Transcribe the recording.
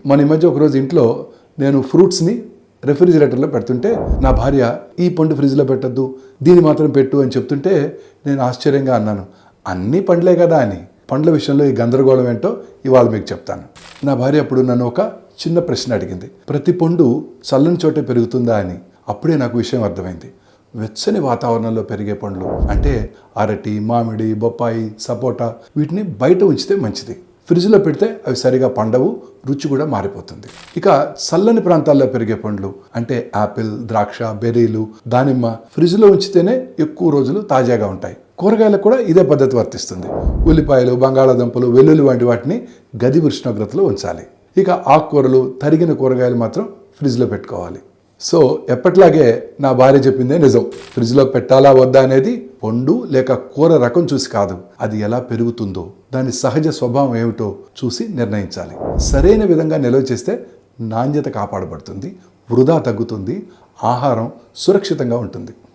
మన ఈ మధ్య ఒకరోజు ఇంట్లో నేను ఫ్రూట్స్ని రెఫ్రిజిరేటర్లో పెడుతుంటే నా భార్య ఈ పండు ఫ్రిడ్జ్లో పెట్టద్దు, దీన్ని మాత్రం పెట్టు అని చెప్తుంటే నేను ఆశ్చర్యంగా అన్నాను, అన్నీ పండ్లే కదా అని. పండ్ల విషయంలో ఈ గందరగోళం ఏంటో ఇవాళ మీకు చెప్తాను. నా భార్య అప్పుడు నన్ను ఒక చిన్న ప్రశ్న అడిగింది, ప్రతి పండు చల్లని చోటే పెరుగుతుందా అని. అప్పుడే నాకు విషయం అర్థమైంది. వెచ్చని వాతావరణంలో పెరిగే పండ్లు అంటే అరటి, మామిడి, బొప్పాయి, సపోటా వీటిని బయట ఉంచితే మంచిది. ఫ్రిడ్జ్లో పెడితే అవి సరిగా పండవు, రుచి కూడా మారిపోతుంది. ఇక చల్లని ప్రాంతాల్లో పెరిగే పండ్లు అంటే యాపిల్, ద్రాక్ష, బెర్రీలు, దానిమ్మ ఫ్రిడ్జ్లో ఉంచితేనే ఎక్కువ రోజులు తాజాగా ఉంటాయి. కూరగాయలకు కూడా ఇదే పద్ధతి వర్తిస్తుంది. ఉల్లిపాయలు, బంగాళాదుంపలు, వెల్లుల్లి వంటి వాటిని గది ఉష్ణోగ్రతలో ఉంచాలి. ఇక ఆకుకూరలు, తరిగిన కూరగాయలు మాత్రం ఫ్రిడ్జ్లో పెట్టుకోవాలి. సో ఎప్పట్లాగే నా భార్య చెప్పిందే నిజం. ఫ్రిడ్జ్లో పెట్టాలా వద్దా అనేది పండు లేక కూర రకం చూసి కాదు, అది ఎలా పెరుగుతుందో, దాని సహజ స్వభావం ఏమిటో చూసి నిర్ణయించాలి. సరైన విధంగా నిల్వ చేస్తే నాణ్యత కాపాడబడుతుంది, వృధా తగ్గుతుంది, ఆహారం సురక్షితంగా ఉంటుంది.